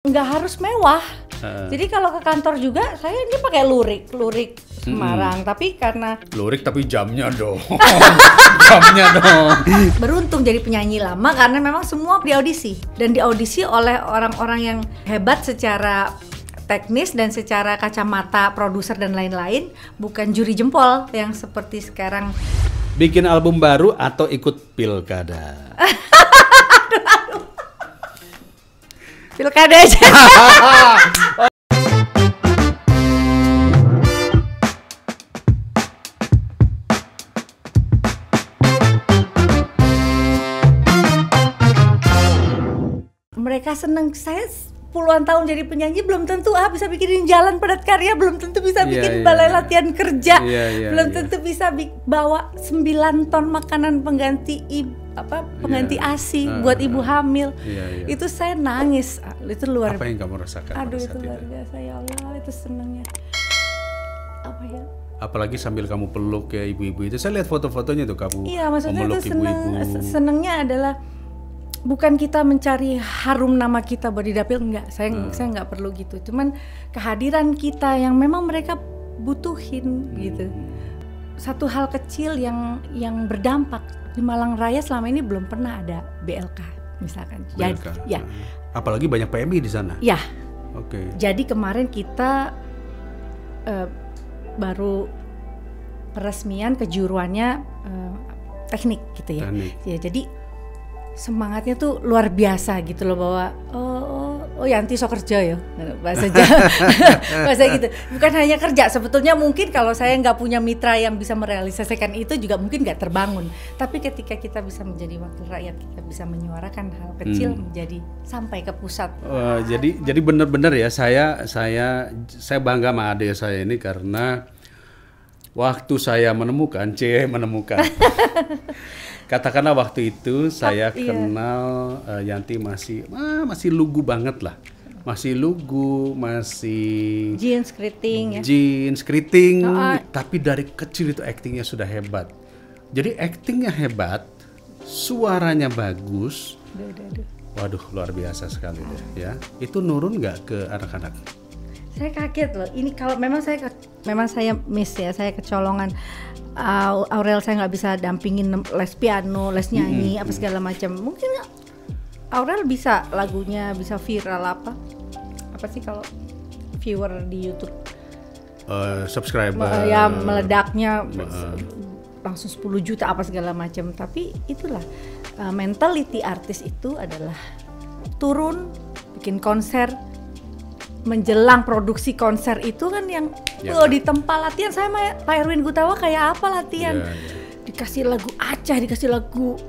nggak harus mewah. Jadi kalau ke kantor juga saya ini pakai lurik Semarang, tapi karena lurik tapi jamnya dong. Jamnya dong. beruntung jadi penyanyi lama karena memang semua diaudisi dan diaudisi oleh orang-orang yang hebat secara teknis dan secara kacamata produser dan lain-lain, bukan juri jempol yang seperti sekarang. Bikin album baru atau ikut pilkada? Pilkada aja. Mereka seneng, saya puluhan tahun jadi penyanyi belum tentu bisa bikinin jalan padat karya, belum tentu bisa bikin balai latihan kerja, belum tentu bisa bawa 9 ton makanan pengganti pengganti ASI buat ibu hamil. Itu saya nangis, itu luar. Apa yang kamu rasakan? Aduh itu luar biasa, ya Allah, itu senangnya. Apa ya? Apalagi sambil kamu peluk ya ibu-ibu itu, saya lihat foto-fotonya tuh kamu maksudnya memeluk itu ibu-ibu. Senangnya adalah bukan kita mencari harum nama kita buat di dapil, enggak. Saya nggak perlu gitu. Cuman kehadiran kita yang memang mereka butuhin gitu. Satu hal kecil yang berdampak di Malang Raya selama ini belum pernah ada BLK misalkan. BLK. Ya. Apalagi banyak PMI di sana. Ya. Oke. Jadi kemarin kita baru peresmian kejuruannya teknik gitu ya. Teknik. Ya, jadi semangatnya tuh luar biasa gitu loh, bahwa Yanti so kerja ya bahasa bahasa gitu, bukan hanya kerja. Sebetulnya mungkin kalau saya nggak punya mitra yang bisa merealisasikan itu juga mungkin nggak terbangun, tapi ketika kita bisa menjadi wakil rakyat, kita bisa menyuarakan hal kecil menjadi sampai ke pusat. Jadi benar-benar ya, saya bangga sama adik saya ini karena waktu saya menemukan katakanlah waktu itu saya kenal Yanti masih lugu banget lah, masih lugu, masih jeans keriting ya. Jeans keriting, tapi dari kecil itu aktingnya sudah hebat. Jadi aktingnya hebat, suaranya bagus. Waduh, luar biasa sekali deh ya. Itu nurun nggak ke anak-anak? Saya kaget loh. Ini kalau memang saya miss ya, saya kecolongan. Aurel saya nggak bisa dampingin les piano, les nyanyi, apa segala macam. Mungkin Aurel bisa lagunya bisa viral apa sih kalau viewer di YouTube, subscriber ya meledaknya langsung 10 juta apa segala macam. Tapi itulah mentality artis itu adalah turun, bikin konser, menjelang produksi konser itu kan yang di tempat latihan saya sama Pak Erwin Gutawa kayak apa latihan, dikasih lagu Aceh, dikasih lagu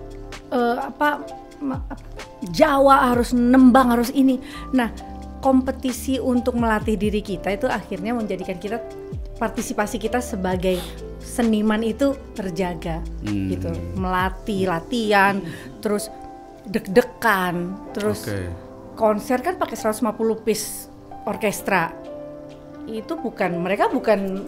Jawa, harus nembang, harus ini. Nah, kompetisi untuk melatih diri kita itu akhirnya menjadikan kita, partisipasi kita sebagai seniman itu terjaga gitu. Melatih, latihan, terus deg-degan, terus konser kan pakai 150 piece orkestra. Itu mereka bukan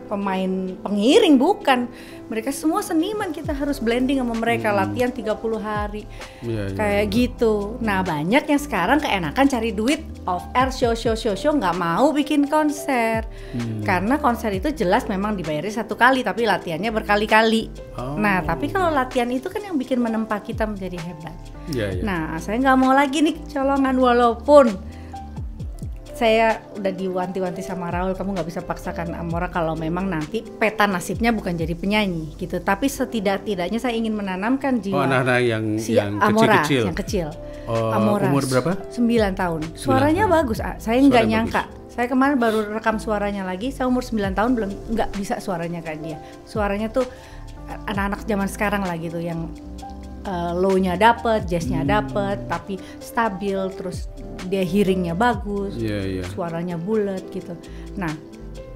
pemain pengiring, bukan. Mereka semua seniman, kita harus blending sama mereka, latihan 30 hari. Kayak gitu. Nah, banyak yang sekarang keenakan cari duit off air, show nggak mau bikin konser. Karena konser itu jelas memang dibayarnya 1 kali, tapi latihannya berkali-kali. Nah, tapi kalau latihan itu kan yang bikin menempa kita menjadi hebat. Nah, saya nggak mau lagi nih kecolongan, walaupun saya udah diwanti-wanti sama Raul, kamu nggak bisa paksakan Amora kalau memang nanti peta nasibnya bukan jadi penyanyi gitu. Tapi setidak-tidaknya saya ingin menanamkan jiwa anak-anak yang Amora, kecil-kecil. yang kecil. Amora. Umur berapa? 9 tahun. Suaranya bagus. Saya nggak nyangka. Saya kemarin baru rekam suaranya lagi. Saya umur 9 tahun belum nggak bisa suaranya kayak dia. Suaranya tuh anak-anak zaman sekarang lah gitu, yang low-nya dapet, jazz-nya dapet, tapi stabil, terus dia hearing-nya bagus, suaranya bulat gitu. Nah,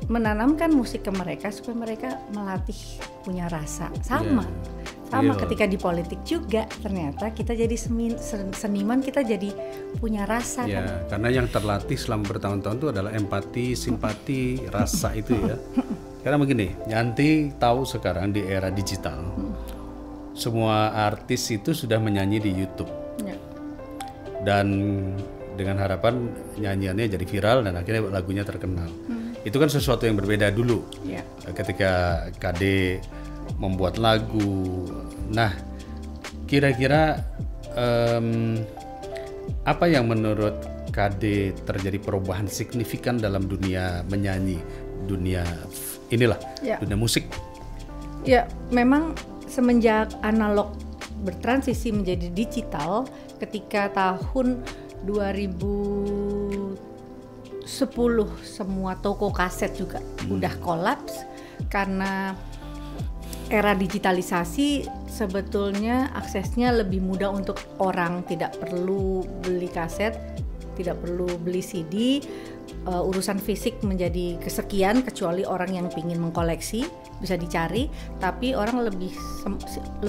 menanamkan musik ke mereka supaya mereka melatih punya rasa. Sama ketika di politik juga, ternyata kita jadi seniman, kita jadi punya rasa kan. Karena yang terlatih selama bertahun-tahun itu adalah empati, simpati, rasa itu ya. Karena begini, Yanti tahu sekarang di era digital, semua artis itu sudah menyanyi di YouTube. Dan dengan harapan nyanyiannya jadi viral dan akhirnya lagunya terkenal. Itu kan sesuatu yang berbeda dulu. Yeah. Ketika KD membuat lagu. Nah, kira-kira apa yang menurut KD terjadi perubahan signifikan dalam dunia menyanyi, dunia inilah, dunia musik? Ya, memang semenjak analog bertransisi menjadi digital, ketika tahun 2010 semua toko kaset juga udah kolaps karena era digitalisasi. Sebetulnya aksesnya lebih mudah untuk orang, tidak perlu beli kaset, tidak perlu beli CD. Urusan fisik menjadi kesekian, kecuali orang yang ingin mengkoleksi bisa dicari, tapi orang lebih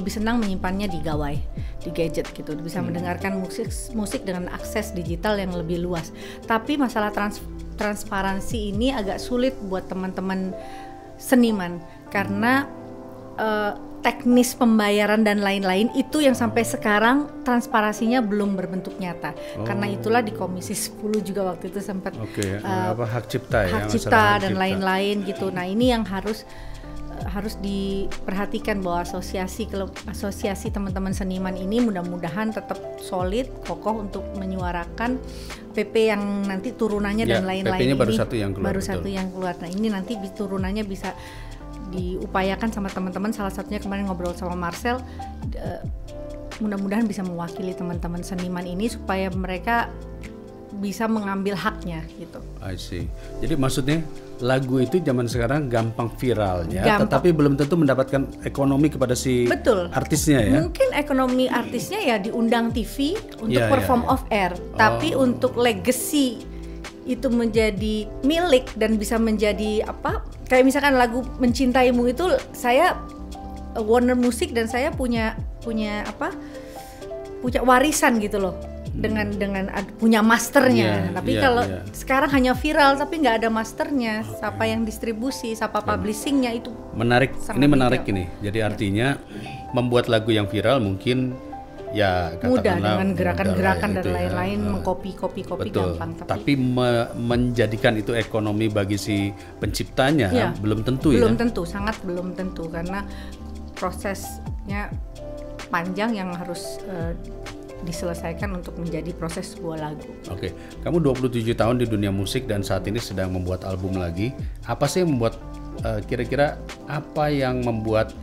senang menyimpannya di gawai, di gadget gitu, bisa mendengarkan musik dengan akses digital yang lebih luas. Tapi masalah transparansi ini agak sulit buat teman-teman seniman karena teknis pembayaran dan lain-lain itu yang sampai sekarang transparansinya belum berbentuk nyata. Karena itulah di Komisi 10 juga waktu itu sempat hak cipta hak cipta dan lain-lain gitu. Nah, ini yang harus diperhatikan bahwa asosiasi teman-teman seniman ini mudah-mudahan tetap solid, kokoh untuk menyuarakan PP yang nanti turunannya dan lain-lain. PP-nya baru satu yang keluar. Nah, ini nanti turunannya bisa diupayakan sama teman-teman, salah satunya kemarin ngobrol sama Marcel, mudah-mudahan bisa mewakili teman-teman seniman ini supaya mereka bisa mengambil haknya gitu. I see. Jadi maksudnya lagu itu zaman sekarang gampang viralnya, tetapi belum tentu mendapatkan ekonomi kepada si artisnya ya. Mungkin ekonomi artisnya ya diundang TV untuk perform off air, tapi untuk legacy itu menjadi milik dan bisa menjadi apa? Kayak misalkan lagu Mencintaimu itu saya Warner Music dan saya punya warisan gitu loh. Dengan punya masternya, tapi kalau sekarang hanya viral tapi nggak ada masternya, siapa yang distribusi, siapa publishingnya, itu menarik. Ini menarik ini. Jadi artinya membuat lagu yang viral mungkin ya mudah dengan gerakan-gerakan dan lain-lain, mengcopy gampang. Tapi menjadikan itu ekonomi bagi si penciptanya belum tentu belum tentu, sangat belum tentu karena prosesnya panjang yang harus diselesaikan untuk menjadi proses sebuah lagu. Oke, kamu 27 tahun di dunia musik dan saat ini sedang membuat album lagi. Apa sih yang membuat kira-kira apa yang membuat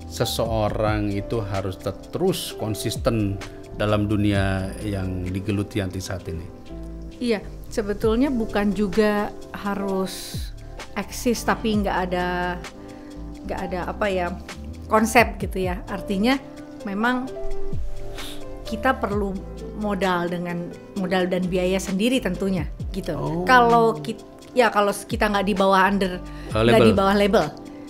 seseorang itu harus terus konsisten dalam dunia yang digeluti anti saat ini? Iya, sebetulnya bukan juga harus eksis tapi nggak ada konsep gitu ya. Artinya memang kita perlu modal dan biaya sendiri tentunya gitu. Kalau kita nggak di bawah label.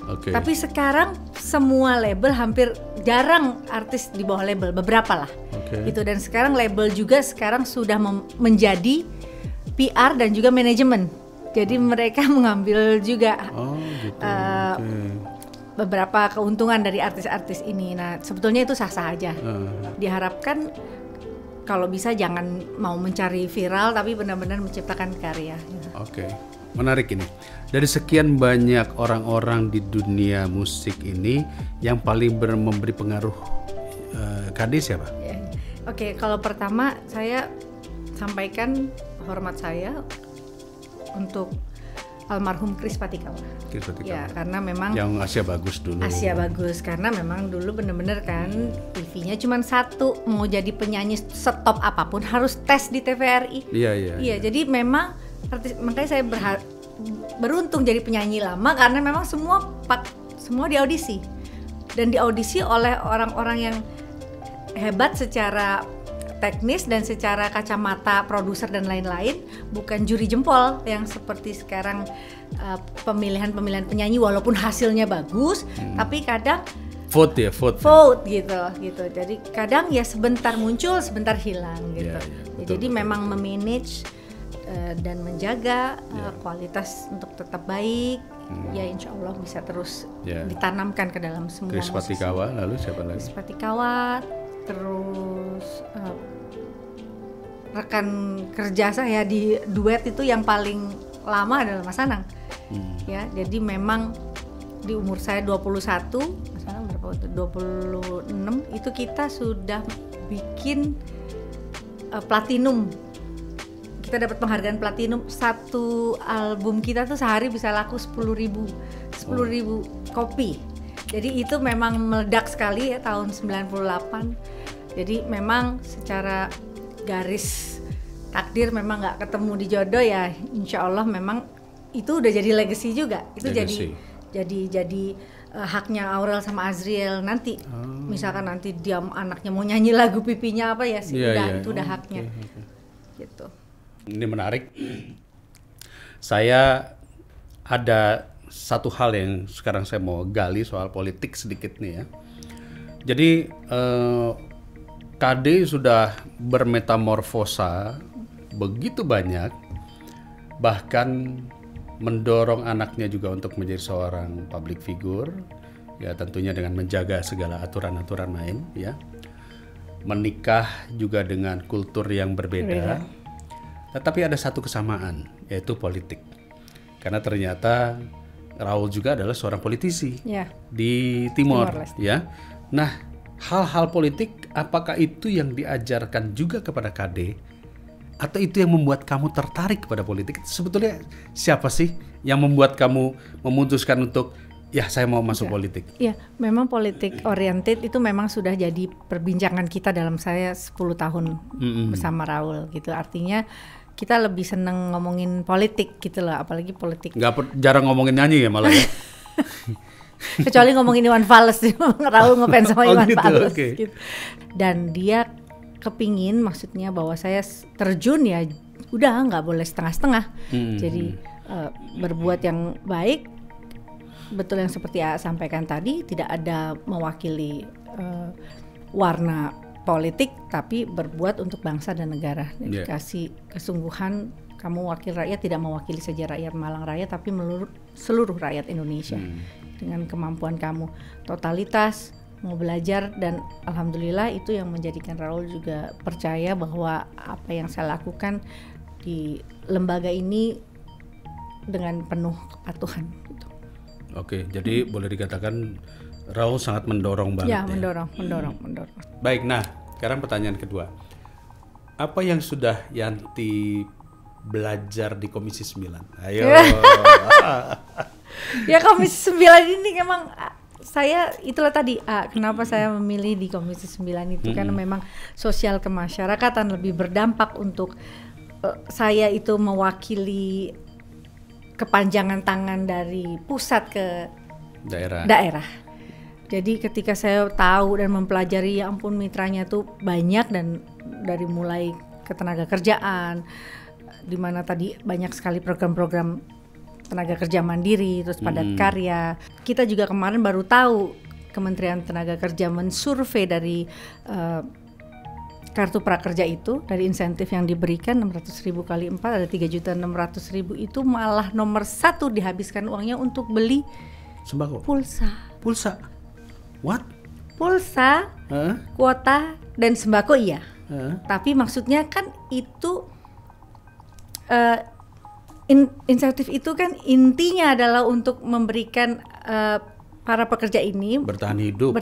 Tapi sekarang semua label, hampir jarang artis di bawah label, beberapa lah. Gitu, dan sekarang label juga sudah menjadi PR dan juga manajemen. Jadi mereka mengambil juga beberapa keuntungan dari artis-artis ini. Nah, sebetulnya itu sah-sah aja. Diharapkan kalau bisa jangan mau mencari viral, tapi benar-benar menciptakan karya. Oke, menarik ini. Dari sekian banyak orang-orang di dunia musik ini, yang paling memberi pengaruh KD siapa? Oke, kalau pertama saya sampaikan hormat saya untuk almarhum Chris Patikawa. Ya, karena memang yang Asia Bagus dulu. Asia Bagus karena memang dulu bener-bener kan TV-nya cuma satu, mau jadi penyanyi setop apapun harus tes di TVRI. Iya, jadi memang makanya saya beruntung jadi penyanyi lama karena memang semua diaudisi dan diaudisi oleh orang-orang yang hebat secara teknis dan secara kacamata produser dan lain-lain, bukan juri jempol yang seperti sekarang pemilihan penyanyi walaupun hasilnya bagus, tapi kadang vote gitu. Jadi kadang ya sebentar muncul, sebentar hilang gitu. Jadi memang memanage dan menjaga kualitas untuk tetap baik. Ya insya Allah bisa terus ditanamkan ke dalam semua. Chris Patikawa, lalu siapa lagi? Chris Patikawa, terus rekan kerja saya di duet itu yang paling lama adalah Mas Anang. Ya, jadi memang di umur saya 21, Mas Anang berapa waktu? 26 itu kita sudah bikin platinum. Kita dapat penghargaan platinum, satu album kita tuh sehari bisa laku 10.000 kopi. Jadi itu memang meledak sekali ya tahun 98. Jadi memang secara garis takdir memang nggak ketemu di jodoh ya, insya Allah memang itu udah jadi legacy juga. Itu legacy. jadi haknya Aurel sama Azriel nanti. Misalkan nanti dia anaknya mau nyanyi lagu pipinya apa ya sih, itu udah haknya. Gitu. Ini menarik. Saya ada satu hal yang sekarang saya mau gali soal politik sedikit nih ya. Jadi KD sudah bermetamorfosa begitu banyak, bahkan mendorong anaknya juga untuk menjadi seorang public figure, ya tentunya dengan menjaga segala aturan-aturan main, ya. Menikah juga dengan kultur yang berbeda. Tetapi ada satu kesamaan, yaitu politik. Karena ternyata Raul juga adalah seorang politisi di Timor, ya. Nah, hal-hal politik apakah itu yang diajarkan juga kepada KD atau itu yang membuat kamu tertarik kepada politik? Sebetulnya siapa sih yang membuat kamu memutuskan untuk saya mau masuk politik? Ya, memang politik oriented itu memang sudah jadi perbincangan kita dalam saya 10 tahun bersama Raul gitu. Artinya kita lebih seneng ngomongin politik gitu loh, apalagi politik. Jarang ngomongin nyanyi ya malah ya. Kecuali ngomongin Iwan Fals, Raul ngefans sama Iwan Fals. Okay. Gitu. Dan dia kepingin, maksudnya bahwa saya terjun ya udah nggak boleh setengah-setengah. Jadi berbuat yang baik, betul yang seperti A sampaikan tadi, tidak ada mewakili warna politik, tapi berbuat untuk bangsa dan negara. Jadi kasih kesungguhan, kamu wakil rakyat tidak mewakili saja rakyat Malang Raya, tapi seluruh rakyat Indonesia. Dengan kemampuan kamu, totalitas, mau belajar, dan alhamdulillah itu yang menjadikan Raul juga percaya bahwa apa yang saya lakukan di lembaga ini dengan penuh kepatuhan. Gitu. Oke, jadi boleh dikatakan Raul sangat mendorong banget. Ya, mendorong. Baik, nah sekarang pertanyaan kedua. Apa yang sudah Yanti belajar di Komisi 9? Ayo. Ya Komisi 9 ini memang saya itulah tadi kenapa saya memilih di Komisi 9 itu karena memang sosial kemasyarakatan lebih berdampak untuk saya itu mewakili kepanjangan tangan dari pusat ke daerah. Jadi ketika saya tahu dan mempelajari, ya ampun mitranya tuh banyak, dan dari mulai ketenaga kerjaan, di mana tadi banyak sekali program-program tenaga kerja mandiri, terus padat karya. Kita juga kemarin baru tahu Kementerian Tenaga Kerja mensurvei dari kartu prakerja itu, dari insentif yang diberikan 600.000 kali 4 ada 3.600.000, itu malah nomor 1 dihabiskan uangnya untuk beli sembako. Pulsa. What? Pulsa, kuota dan sembako iya. Tapi maksudnya kan itu insentif itu kan intinya adalah untuk memberikan para pekerja ini bertahan hidup.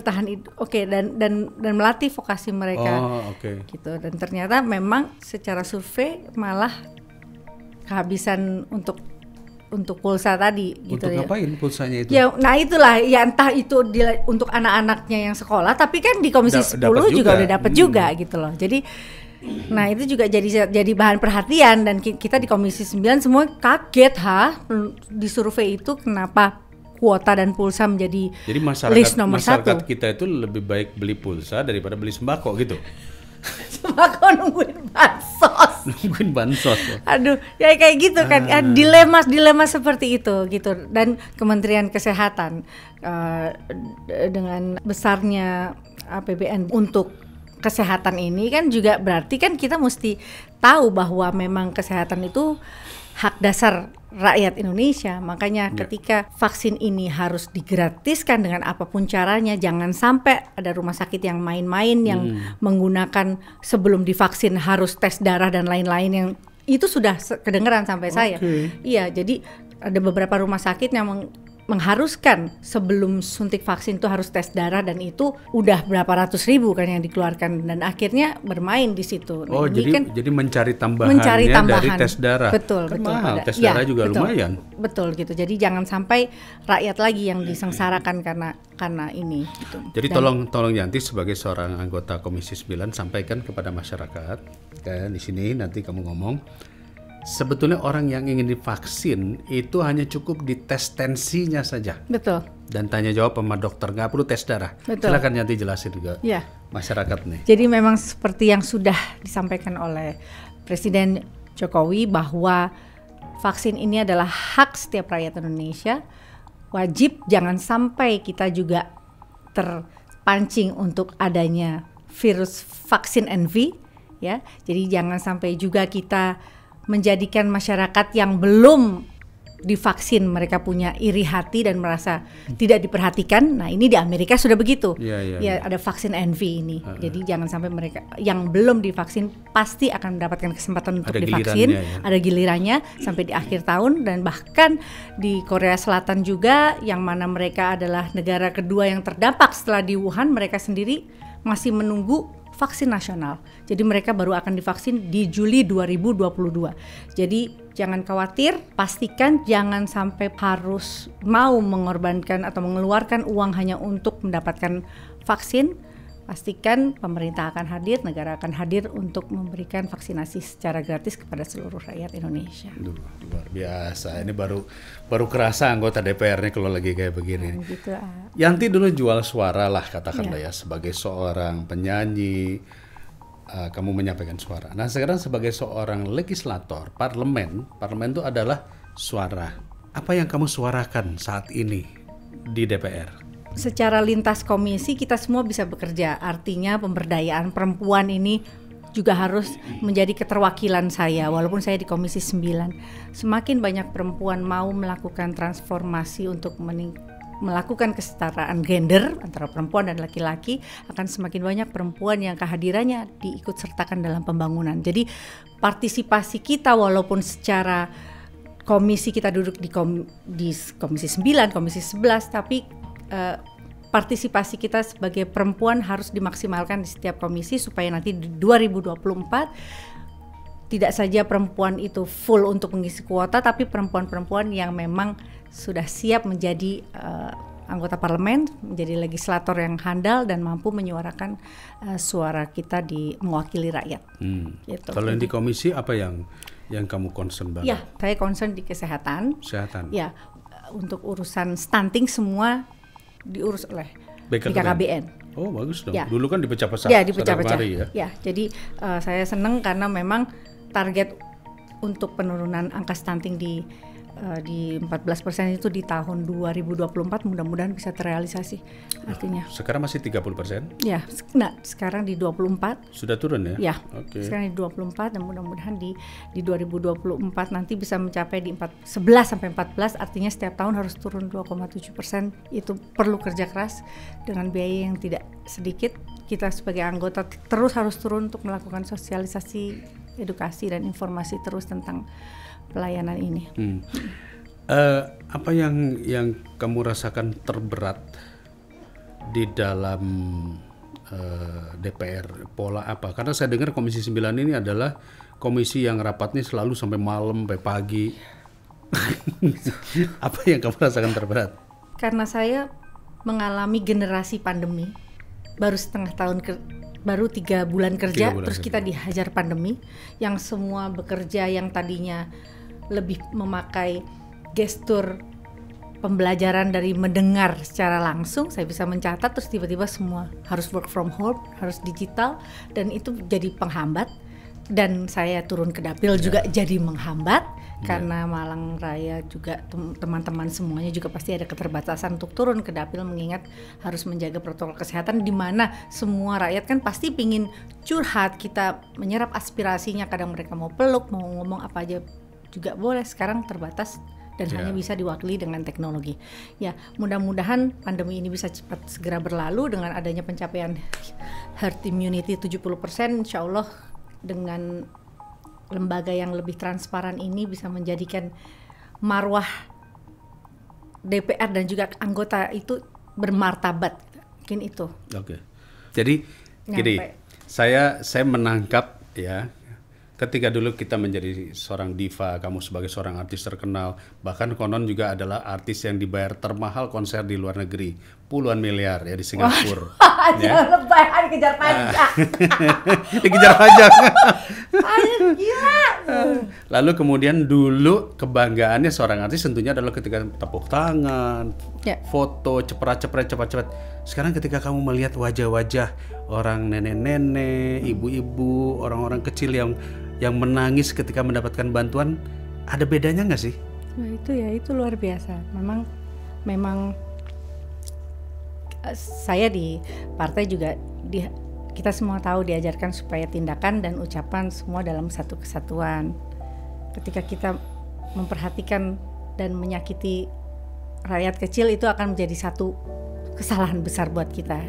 Oke, dan melatih vokasi mereka. Gitu. Dan ternyata memang secara survei malah kehabisan untuk pulsa tadi gitu. Untuk ngapain pulsanya itu? Ya, nah itulah ya, entah itu untuk anak-anaknya yang sekolah, tapi kan di Komisi 10 juga udah dapat juga gitu loh. Jadi nah itu juga jadi bahan perhatian, dan kita di Komisi 9 semua kaget di survei itu kenapa kuota dan pulsa menjadi list nomor 1. Masyarakat kita itu lebih baik beli pulsa daripada beli sembako gitu. Sembako nungguin bansos. Ya? Aduh, ya kayak gitu kan, dilema seperti itu gitu. Dan Kementerian Kesehatan dengan besarnya APBN untuk kesehatan ini kan juga berarti kan kita mesti tahu bahwa memang kesehatan itu hak dasar rakyat Indonesia. Makanya ketika vaksin ini harus digratiskan dengan apapun caranya, jangan sampai ada rumah sakit yang main-main yang menggunakan sebelum divaksin harus tes darah dan lain-lain, yang itu sudah kedengeran sampai saya. Iya, jadi ada beberapa rumah sakit yang mengharuskan sebelum suntik vaksin itu harus tes darah, dan itu udah berapa ratus ribu kan yang dikeluarkan, dan akhirnya bermain di situ. Nah, jadi mencari tambahannya dari tes darah. Betul. Mahal, tes darah juga lumayan. Betul gitu. Jadi jangan sampai rakyat lagi yang disengsarakan karena ini. Gitu. Jadi tolong Yanti sebagai seorang anggota Komisi 9 sampaikan kepada masyarakat, di sini nanti kamu ngomong. Sebetulnya orang yang ingin divaksin itu hanya cukup dites tensinya saja. Betul. Dan tanya jawab sama dokter, nggak perlu tes darah. Betul. Silakan nanti jelasin juga masyarakat nih. Jadi memang seperti yang sudah disampaikan oleh Presiden Jokowi bahwa vaksin ini adalah hak setiap rakyat Indonesia. Wajib jangan sampai kita juga terpancing untuk adanya virus vaksin envy, ya. Jadi jangan sampai juga kita menjadikan masyarakat yang belum divaksin mereka punya iri hati dan merasa tidak diperhatikan. Nah, ini di Amerika sudah begitu. Ya, ada vaksin envy ini. Jadi jangan sampai mereka yang belum divaksin pasti akan mendapatkan kesempatan untuk divaksin. Ada gilirannya sampai di akhir tahun, dan bahkan di Korea Selatan juga, yang mana mereka adalah negara kedua yang terdampak setelah di Wuhan, mereka sendiri masih menunggu vaksin nasional. Jadi mereka baru akan divaksin di Juli 2022. Jadi jangan khawatir, pastikan jangan sampai harus mau mengorbankan atau mengeluarkan uang hanya untuk mendapatkan vaksin. Pastikan pemerintah akan hadir, negara akan hadir untuk memberikan vaksinasi secara gratis kepada seluruh rakyat Indonesia. Luar biasa, ini baru kerasa anggota DPR nih kalau lagi kayak begini. Gitu, Yanti dulu jual suara lah katakanlah ya, sebagai seorang penyanyi, kamu menyampaikan suara. Nah sekarang sebagai seorang legislator, parlemen itu adalah suara. Apa yang kamu suarakan saat ini di DPR? Secara lintas komisi kita semua bisa bekerja, artinya pemberdayaan perempuan ini juga harus menjadi keterwakilan saya, walaupun saya di Komisi 9. Semakin banyak perempuan mau melakukan transformasi untuk melakukan kesetaraan gender antara perempuan dan laki-laki, akan semakin banyak perempuan yang kehadirannya diikut sertakan dalam pembangunan. Jadi partisipasi kita walaupun secara komisi kita duduk di Komisi 9, Komisi 11, tapi partisipasi kita sebagai perempuan harus dimaksimalkan di setiap komisi supaya nanti di 2024 tidak saja perempuan itu full untuk mengisi kuota, tapi perempuan-perempuan yang memang sudah siap menjadi anggota parlemen, menjadi legislator yang handal dan mampu menyuarakan suara kita mewakili rakyat. Gitu. Kalau di komisi apa yang kamu concern banget? Ya, saya concern di kesehatan. Ya, untuk urusan stunting semua diurus oleh BKKBN. Oh bagus dong. Ya. Dulu kan dipecah-pecah. Ya dipecah-pecah. Ya, jadi saya senang karena memang target untuk penurunan angka stunting di 14% itu di tahun 2024 mudah-mudahan bisa terrealisasi. Artinya. Sekarang masih 30%? Ya, nah sekarang di 24. Sudah turun ya? Ya. Okay. Sekarang di 24 dan mudah-mudahan di 2024 nanti bisa mencapai di 11 sampai 14, artinya setiap tahun harus turun 2,7%. Itu perlu kerja keras dengan biaya yang tidak sedikit. Kita sebagai anggota terus harus turun untuk melakukan sosialisasi, edukasi dan informasi terus tentang pelayanan ini. Apa yang kamu rasakan terberat di dalam DPR? Pola apa? Karena saya dengar Komisi 9 ini adalah komisi yang rapatnya selalu sampai malam, sampai pagi. Apa yang kamu rasakan terberat? Karena saya mengalami generasi pandemi, baru setengah tahun baru 3 bulan kerja, terus kita dihajar pandemi, yang semua bekerja yang tadinya lebih memakai gestur pembelajaran dari mendengar secara langsung, saya bisa mencatat, terus tiba-tiba semua harus work from home, harus digital, dan itu jadi penghambat. Dan saya turun ke dapil juga jadi menghambat, karena Malang Raya juga teman-teman semuanya juga pasti ada keterbatasan untuk turun ke dapil, mengingat harus menjaga protokol kesehatan, di mana semua rakyat kan pasti pingin curhat, kita menyerap aspirasinya, kadang mereka mau peluk, mau ngomong apa aja juga boleh, sekarang terbatas dan hanya bisa diwakili dengan teknologi. Ya, mudah-mudahan pandemi ini bisa cepat segera berlalu dengan adanya pencapaian herd immunity 70%, insya Allah dengan lembaga yang lebih transparan ini bisa menjadikan marwah DPR dan juga anggota itu bermartabat. Mungkin itu. Oke. Jadi gini, saya menangkap ya, ketika dulu kita menjadi seorang diva, kamu sebagai seorang artis terkenal, bahkan konon juga adalah artis yang dibayar termahal konser di luar negeri, puluhan miliar ya di Singapura. Jangan lebay, dikejar pajak. Dikejar pajak. Ayo gila. Lalu kemudian dulu kebanggaannya seorang artis tentunya adalah ketika tepuk tangan, foto cepat. Sekarang ketika kamu melihat wajah-wajah orang nenek-nenek, ibu-ibu, orang-orang kecil yang menangis ketika mendapatkan bantuan, ada bedanya nggak sih? Nah, itu luar biasa. Memang saya di partai juga kita semua tahu diajarkan supaya tindakan dan ucapan semua dalam satu kesatuan. Ketika kita memperhatikan dan menyakiti rakyat kecil, itu akan menjadi satu kesalahan besar buat kita.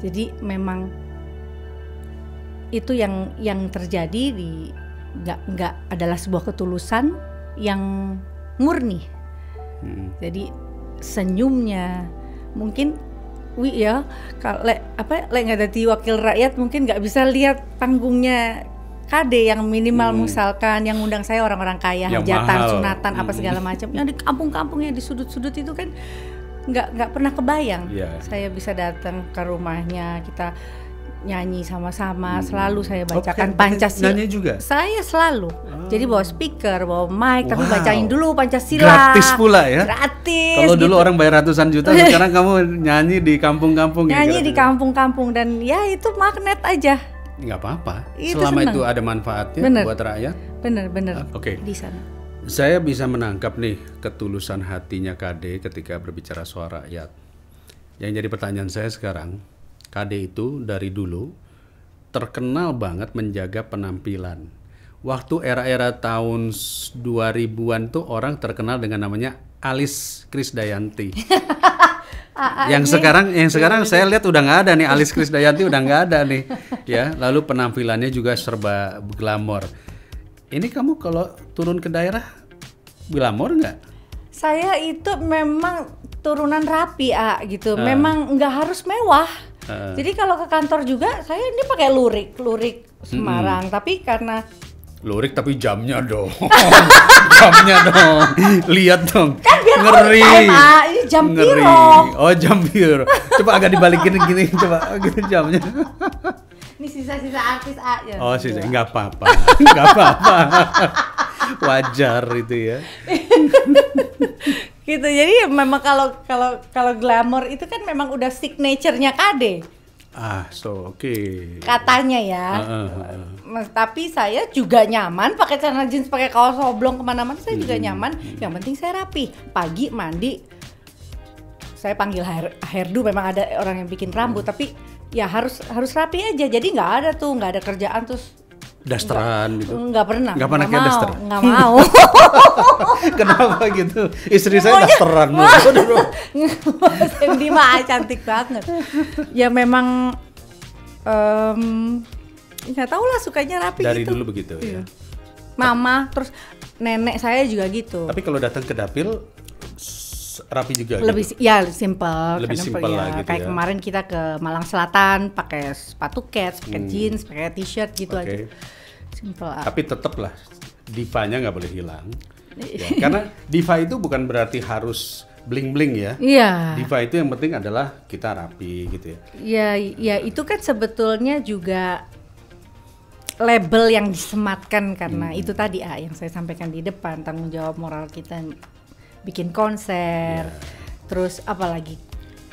Jadi memang itu yang terjadi nggak adalah sebuah ketulusan yang murni. Jadi senyumnya mungkin kalau nggak jadi wakil rakyat mungkin nggak bisa lihat panggungnya KD yang minimal, misalkan yang undang saya orang-orang kaya, hajatan, sunatan, apa segala macam. Yang di kampung-kampung, yang di sudut-sudut itu kan nggak pernah kebayang. Saya bisa datang ke rumahnya, kita nyanyi sama-sama, selalu saya bacakan Pancasila. Nyanyi juga? Saya selalu. Jadi bawa speaker, bawa mic, tapi bacain dulu Pancasila. Gratis pula ya? Gratis. Kalau dulu orang bayar ratusan juta, sekarang kamu nyanyi di kampung-kampung. Nyanyi di kampung-kampung, dan ya itu magnet aja. Nggak apa-apa, itu selama senang. itu ada manfaatnya buat rakyat. Bener. Oke. Di sana. Saya bisa menangkap nih ketulusan hatinya KD ketika berbicara soal rakyat. Yang jadi pertanyaan saya sekarang, KD itu dari dulu terkenal banget menjaga penampilan. Waktu era-era tahun 2000-an tuh orang terkenal dengan namanya Alis Krisdayanti. Yang sekarang saya lihat udah nggak ada nih, Alis Krisdayanti udah nggak ada nih, ya. Lalu penampilannya juga serba glamor. Ini kamu kalau turun ke daerah glamor nggak? Saya itu memang turunan rapi gitu, memang nggak harus mewah. Jadi kalau ke kantor juga saya ini pakai lurik Semarang, tapi karena lurik tapi jamnya dong. Jamnya dong. Lihat dong. Kan biar ngeri. Ini jam piro. Oh, jam piro. Coba agak dibalikin gini, coba gitu jamnya. Ini sisa-sisa artis aja. Oh, sisa. Enggak apa-apa. Enggak apa-apa. Wajar itu ya. Gitu. Jadi memang kalau glamour itu kan memang udah signature-nya KD. Oke. Katanya ya. Tapi saya juga nyaman pakai celana jeans, pakai kaos oblong kemana-mana, saya juga nyaman. Yang penting saya rapi. Pagi mandi, saya panggil hairdo, memang ada orang yang bikin rambut, tapi ya harus rapi aja. Jadi nggak ada kerjaan terus dasteran gitu. Nggak pernah kayak daster. Nggak mau. Kenapa gitu? Istri saya dasteran. Sandy mah cantik banget. Ya memang nggak tahu lah, sukanya rapi dari gitu. Dulu begitu ya. Mama, terus nenek saya juga gitu. Tapi kalau datang ke dapil rapi juga lebih gitu? Ya simple. Lebih simple lah gitu. Kayak kemarin kita ke Malang Selatan pakai sepatu kets, pakai jeans, pakai t-shirt gitu aja. Simple. Tapi tetap lah divanya nggak boleh hilang. Ya, karena diva itu bukan berarti harus bling-bling ya. Iya. Diva itu yang penting adalah kita rapi gitu ya. Ya itu kan sebetulnya juga label yang disematkan karena itu tadi yang saya sampaikan di depan, tanggung jawab moral kita bikin konser. Terus apalagi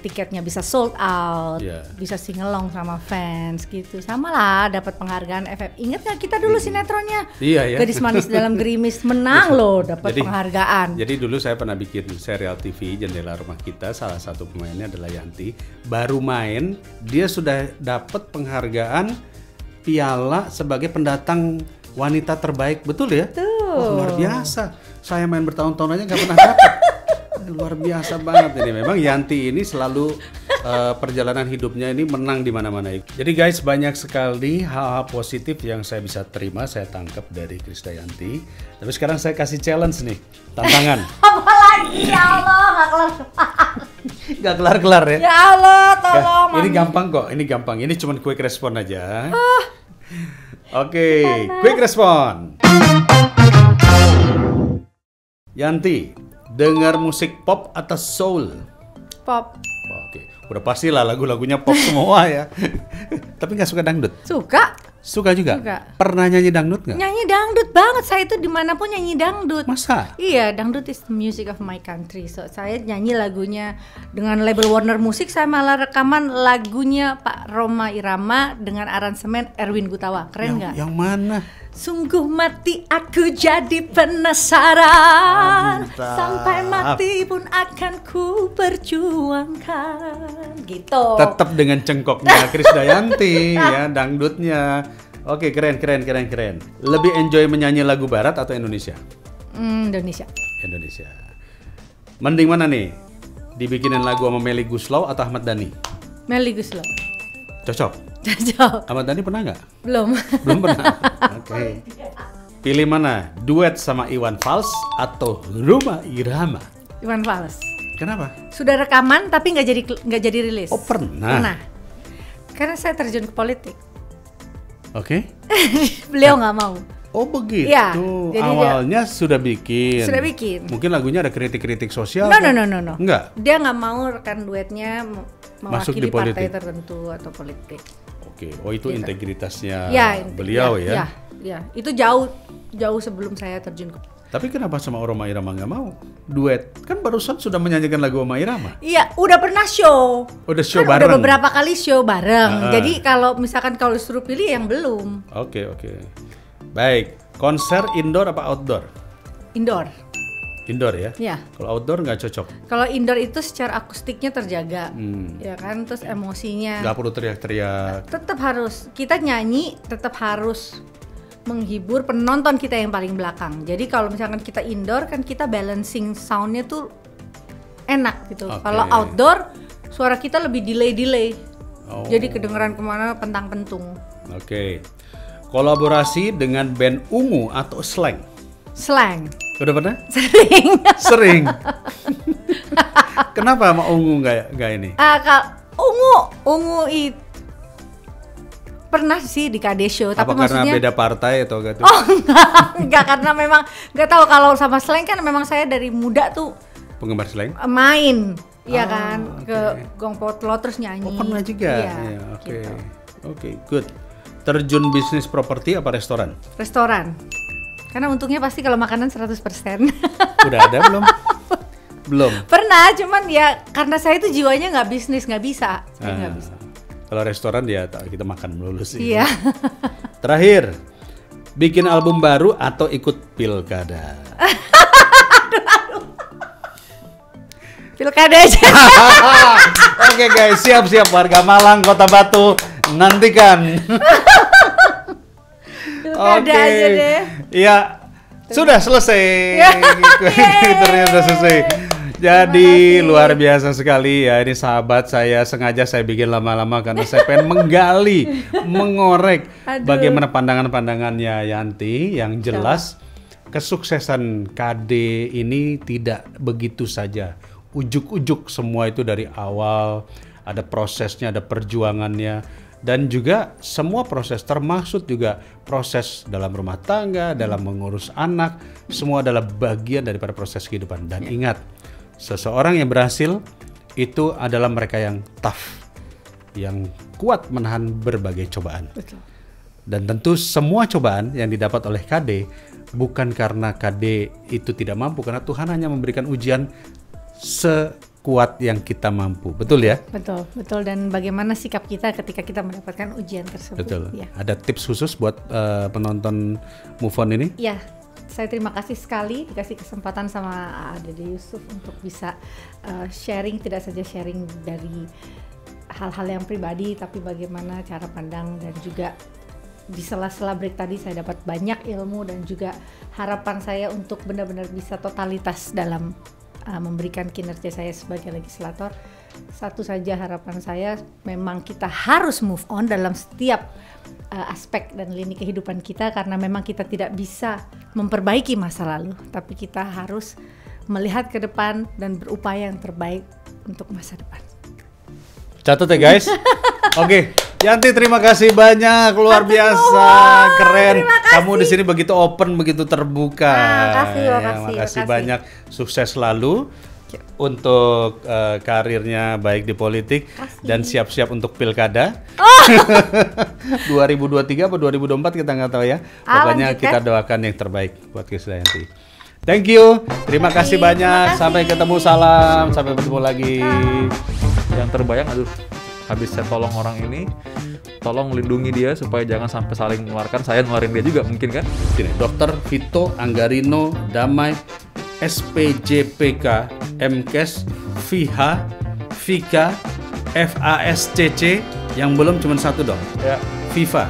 tiketnya bisa sold out, bisa singelong sama fans gitu. Sama lah dapat penghargaan FF. Ingat nggak kita dulu sinetronnya? Iya. Gadis Manis Dalam Gerimis menang loh, dapat penghargaan. Jadi dulu saya pernah bikin serial TV Jendela Rumah Kita, salah satu pemainnya adalah Yanti. Baru main dia sudah dapat penghargaan piala sebagai pendatang wanita terbaik, betul ya? Betul. Oh, luar biasa. Saya main bertahun-tahun aja nggak pernah dapat. Luar biasa banget ini. Memang Yanti ini selalu perjalanan hidupnya ini menang di mana-mana. Jadi guys, banyak sekali hal-hal positif yang saya bisa terima, saya tangkap dari Krisdayanti. Tapi sekarang saya kasih challenge nih, tantangan. Apalagi ya Allah, Gak kelar-kelar ya. Ya Allah, tolong. Ini gampang kok, ini gampang. Ini cuma quick respon aja. Oke, quick respon. Yanti, dengar musik pop atau soul? Pop. Oke, udah pastilah lagu-lagunya pop semua ya. Tapi nggak suka dangdut? Suka. Suka juga? Suka. Pernah nyanyi dangdut nggak? Nyanyi dangdut banget, saya itu dimanapun nyanyi dangdut. Masa? Iya, dangdut is the music of my country. So saya nyanyi lagunya dengan label Warner Music, saya malah rekaman lagunya Pak Rhoma Irama dengan aransemen Erwin Gutawa. Keren nggak? Yang mana? Sungguh mati aku jadi penasaran, Mantap. sampai mati pun akan ku perjuangkan. Gitu. Tetap dengan cengkoknya Krisdayanti ya, dangdutnya. Oke, keren. Lebih enjoy menyanyi lagu barat atau Indonesia? Indonesia. Indonesia. Mending mana nih? Dibikinin lagu sama Melly Goeslaw atau Ahmad Dhani? Melly Goeslaw. Cocok. Cocok. Ahmad Dhani pernah nggak? Belum. Belum pernah. Oke. Pilih mana? Duet sama Iwan Fals atau Rhoma Irama? Iwan Fals. Kenapa? Sudah rekaman tapi nggak jadi rilis. Oh, pernah. Pernah. Karena saya terjun ke politik. Oke. Beliau nggak mau. Oh begitu. Iya, jadi awalnya sudah bikin. Sudah bikin. Mungkin lagunya ada kritik-kritik sosial. No. Enggak. Dia nggak mau rekan duetnya Masuk mewakili di politik. partai tertentu atau politik. Oke. Oh itu Gitu. integritasnya Ya, beliau ya. Ya, itu jauh sebelum saya terjun ke. Tapi kenapa sama Rhoma Irama nggak mau duet? Kan barusan sudah menyanyikan lagu Rhoma Irama. Iya, udah pernah show. Udah show Kan bareng. udah beberapa kali show bareng. Jadi kalau misalkan kalau disuruh pilih yang belum. Oke. Baik. Konser indoor apa outdoor? Indoor. Indoor ya? Ya. Kalau outdoor nggak cocok? Kalau indoor itu secara akustiknya terjaga, ya kan, terus emosinya. Nggak perlu teriak-teriak. Tetap harus kita nyanyi, tetap harus menghibur penonton kita yang paling belakang. Jadi kalau misalkan kita indoor kan kita balancing soundnya tuh enak gitu. Oke. Kalau outdoor suara kita lebih delay. Oh. Jadi kedengeran kemana pentang-pentung. Oke. Kolaborasi dengan band Ungu atau Slang? Slang. Udah pernah? Sering. Sering. Kenapa sama Ungu nggak ini? Ungu itu pernah sih di KD Show, tapi Apa karena maksudnya beda partai atau gitu? Oh enggak karena memang nggak tahu kalau sama Slang kan memang saya dari muda tuh Penggemar Slang? main, iya Oh, kan, oke. ke Gong Potlo terus nyanyi. Oh pernah juga? Iya, Ya, oke. gitu. Oke, good. Terjun bisnis properti apa restoran? Restoran. Karena untungnya pasti kalau makanan 100%. Udah ada belum? Belum. Pernah, cuman ya karena saya itu jiwanya nggak bisnis, nggak bisa. Saya nggak bisa. Kalau restoran ya kita makan melulu sih. Iya. Terakhir, bikin album baru atau ikut pilkada? Pilkada aja. Oke guys, siap-siap warga Malang, Kota Batu, nantikan. Pilkada aja deh. Iya, sudah selesai. Twitternya sudah selesai. Jadi luar biasa sekali ya, ini sahabat saya sengaja saya bikin lama-lama karena saya pengen menggali, mengorek bagaimana pandangan-pandangannya Yanti yang jelas kesuksesan KD ini tidak begitu saja. Ujuk-ujuk semua itu dari awal, ada prosesnya, ada perjuangannya, dan juga semua proses termasuk juga proses dalam rumah tangga, dalam mengurus anak, semua adalah bagian daripada proses kehidupan. Dan ingat, seseorang yang berhasil itu adalah mereka yang tough, yang kuat menahan berbagai cobaan. Betul. Dan tentu semua cobaan yang didapat oleh KD bukan karena KD itu tidak mampu, karena Tuhan hanya memberikan ujian sekuat yang kita mampu. Betul ya? Betul. Dan bagaimana sikap kita ketika kita mendapatkan ujian tersebut. Betul. Ya. Ada tips khusus buat penonton Move On ini? Ya, saya terima kasih sekali dikasih kesempatan sama Dede Yusuf untuk bisa sharing, tidak saja sharing dari hal-hal yang pribadi, tapi bagaimana cara pandang dan juga di sela-sela break tadi saya dapat banyak ilmu, dan juga harapan saya untuk benar-benar bisa totalitas dalam memberikan kinerja saya sebagai legislator. Satu saja harapan saya, memang kita harus move on dalam setiap aspek dan lini kehidupan kita, karena memang kita tidak bisa memperbaiki masa lalu, tapi kita harus melihat ke depan dan berupaya yang terbaik untuk masa depan. Catat ya guys. Oke, Yanti terima kasih banyak, luar biasa, keren. Kamu di sini begitu open, begitu terbuka. Makasih banyak, sukses selalu untuk karirnya baik di politik dan siap-siap untuk pilkada. 2023 atau 2024 kita nggak tahu ya. Pokoknya kita doakan yang terbaik buat Krisdayanti. Thank you, terima kasih banyak. Sampai ketemu, salam, sampai bertemu lagi. Yang terbayang, aduh, habis saya tolong orang ini, tolong lindungi dia supaya jangan sampai saling mengeluarkan, saya ngeluarin dia juga mungkin kan. Ini Dr. Vito Anggarino Damai, SPJPK, MKes, VH, Vika, FASCC, yang belum cuma satu dong. Ya. Viva.